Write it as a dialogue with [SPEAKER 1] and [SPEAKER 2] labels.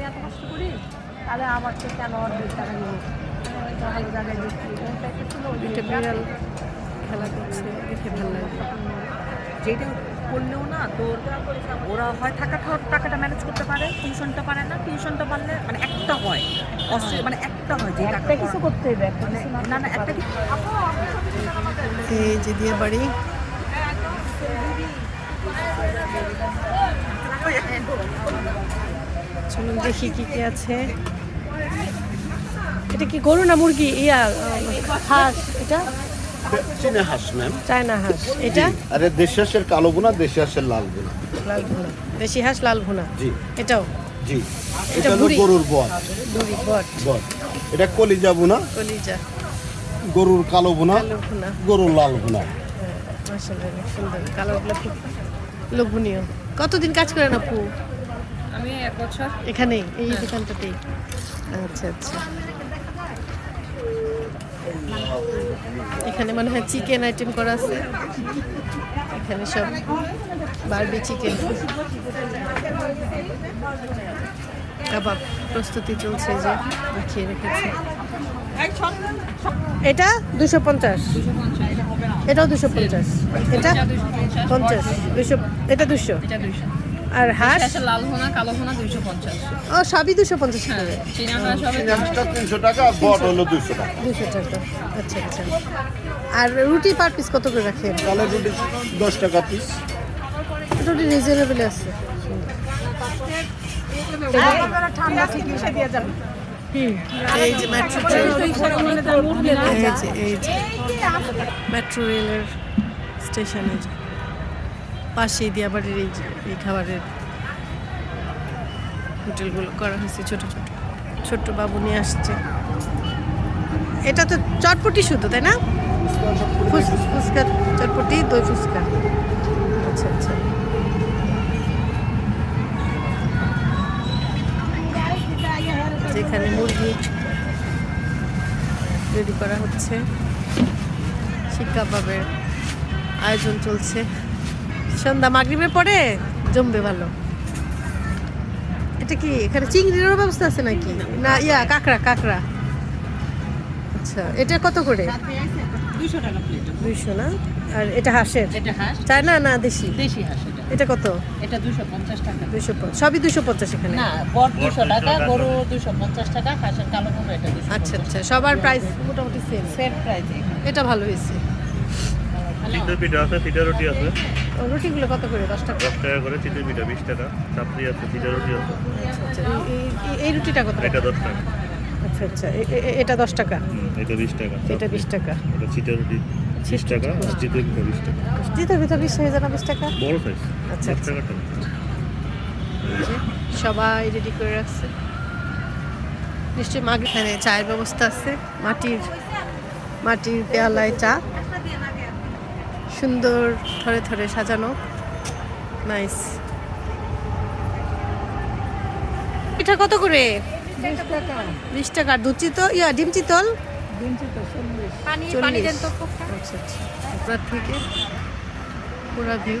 [SPEAKER 1] এত কষ্ট করি, তাহলে আমার তো কেন অর্ধেক টাকা দিব, ভালো জায়গায় দিচ্ছি টাইপের ছিল।
[SPEAKER 2] একটা বিড়াল খেলা করছে, দেখে ভালো লাগে।
[SPEAKER 1] যেটা করলেও না তোর ওরা হয় টাকাটা ম্যানেজ করতে পারে, টিউশনটা পারে না, টিউশনটা পারলে মানে একটা হয় মানে একটা হয় যে একটা কিছু করতে হবে, না না একটা কিছু।
[SPEAKER 2] এই যে দিয়ে বাড়ি, চলুন দেখি কি কি আছে। এটা কি গরু না মুরগি? হাঁস। এটা
[SPEAKER 3] চীনা হাঁস ম্যাম।
[SPEAKER 2] চায়না হাঁস। এটা
[SPEAKER 3] আরে দেশি হাঁসের কালো ভুনা, দেশি হাঁসের লাল ভুনা।
[SPEAKER 2] লাল ভুনা, দেশি হাঁস লাল ভুনা।
[SPEAKER 3] জি
[SPEAKER 2] এটাও
[SPEAKER 3] জি।
[SPEAKER 2] এটা
[SPEAKER 3] এটা হলো
[SPEAKER 2] বুড়ি।
[SPEAKER 3] গরুর বট।
[SPEAKER 2] বুড়ি বট,
[SPEAKER 3] বট। এটা কলিজা ভুনা,
[SPEAKER 2] কলিজা,
[SPEAKER 3] গরুর কালো ভুনা,
[SPEAKER 2] কালো ভুনা।
[SPEAKER 3] গরুর লাল ভুনা।
[SPEAKER 2] মাশাআল্লাহ, অনেক সুন্দর। কালারগুলো খুব লোভনীয়। কতদিন কাজ করেন আপু?
[SPEAKER 1] আমি 1 বছর
[SPEAKER 2] এখানেই, এই দোকানটাতেই? আচ্ছা আচ্ছা। এখানে মনে হয় চিকেন আইটেম করা আছে। এখানে সব বারবি চিকেন, কাবাব প্রস্তুতি চলছে, যে দেখিয়ে রেখেছে। এটা 250, এটাও 250, এটা 50, 200, এটা 200। আর হাঁস
[SPEAKER 1] লাল ভুনা কালো ভুনা 250।
[SPEAKER 2] ও সবই 250 করে।
[SPEAKER 1] চীনা হাঁস হবে
[SPEAKER 3] চীনা হাঁসটা 300 টাকা, আর বট হলো 200 টাকা।
[SPEAKER 2] 200 টাকা। আচ্ছা আচ্ছা। আর রুটি পার পিস কত করে রাখেন?
[SPEAKER 3] কালো রুটি 10 টাকা পিস।
[SPEAKER 2] রুটি রিজনেবল আছে।
[SPEAKER 1] ঠান্ডা ঠিক এসে দিয়ে যাবে।
[SPEAKER 2] এই যে মেট্রো ট্রেন, এই যে মেট্রো রেলের স্টেশনে পাশেই দিয়াবাড়ির এই খাবারের হোটেলগুলো করা হয়েছে। ছোট ছোট ছোট্ট বাবু নিয়ে আসছে। এটা তো চটপটি শুধু, তাই না? ফুচকা, চটপটি, দই ফুচকা। আচ্ছা আচ্ছা। যেখানে মুরগি রেডি করা হচ্ছে, শিক কাবাবের আয়োজন চলছে। সন্ধ্যা মাগরিবের পরে জমবে ভালো। এটা কি এখানে চিংড়িরও ব্যবস্থা আছে নাকি? না কাঁকড়া। আচ্ছা, এটা কত করে?
[SPEAKER 1] 200 টাকা প্লেট।
[SPEAKER 2] 200 না? আর এটা হাঁসের?
[SPEAKER 1] এটা হাঁস,
[SPEAKER 2] চায়না না দেশি?
[SPEAKER 1] দেশি হাঁস।
[SPEAKER 2] এটা কত?
[SPEAKER 1] এটা 250 টাকা।
[SPEAKER 2] 250, সবই 250 এখানে?
[SPEAKER 1] না, বট 200 টাকা, গরু 250 টাকা, হাঁসের কালো ভুনা এটা 200।
[SPEAKER 2] আচ্ছা আচ্ছা, সবার প্রাইস মোটামুটি সেম।
[SPEAKER 1] Same price.
[SPEAKER 2] এটা ভালো হয়েছে।
[SPEAKER 4] চিতই পিঠা আছে, চিটা রুটি আছে
[SPEAKER 2] রুটিগুলো কত করে? 10 টাকা?
[SPEAKER 4] 10 টাকা করে, চিতই পিঠা 20 টাকা, চাপড়ি আছে, চিটা রুটি আছে,
[SPEAKER 2] আচ্ছা, এই রুটিটা কত?
[SPEAKER 4] এটা 10 টাকা।
[SPEAKER 2] আচ্ছা আচ্ছা, এটা 10 টাকা,
[SPEAKER 4] এটা 20 টাকা,
[SPEAKER 2] এটা 20 টাকা।
[SPEAKER 4] এটা চিটা রুটি 20 টাকা, আর চিতই পিঠা 20 টাকা।
[SPEAKER 2] দিতে ভিতর 20 হয়ে যাবে 20 টাকা।
[SPEAKER 4] বড় সাইজ
[SPEAKER 2] আচ্ছা,
[SPEAKER 4] 10 টাকাটা।
[SPEAKER 2] সবাই রেডি করে রাখছে নিশ্চয়ই। এখানে চায়ের ব্যবস্থা আছে, মাটির পেয়ালায় চা, সুন্দর থরে থরে সাজানো, নাইস। এটা কত করে?
[SPEAKER 1] 20 টাকা।
[SPEAKER 2] 20 টাকা। দুধ চিতল, ডিম চিতল
[SPEAKER 1] দিনছি তো 40।
[SPEAKER 2] পানি দেন তো। আচ্ছা আচ্ছা। উপর থেকে পুরা ভিউ।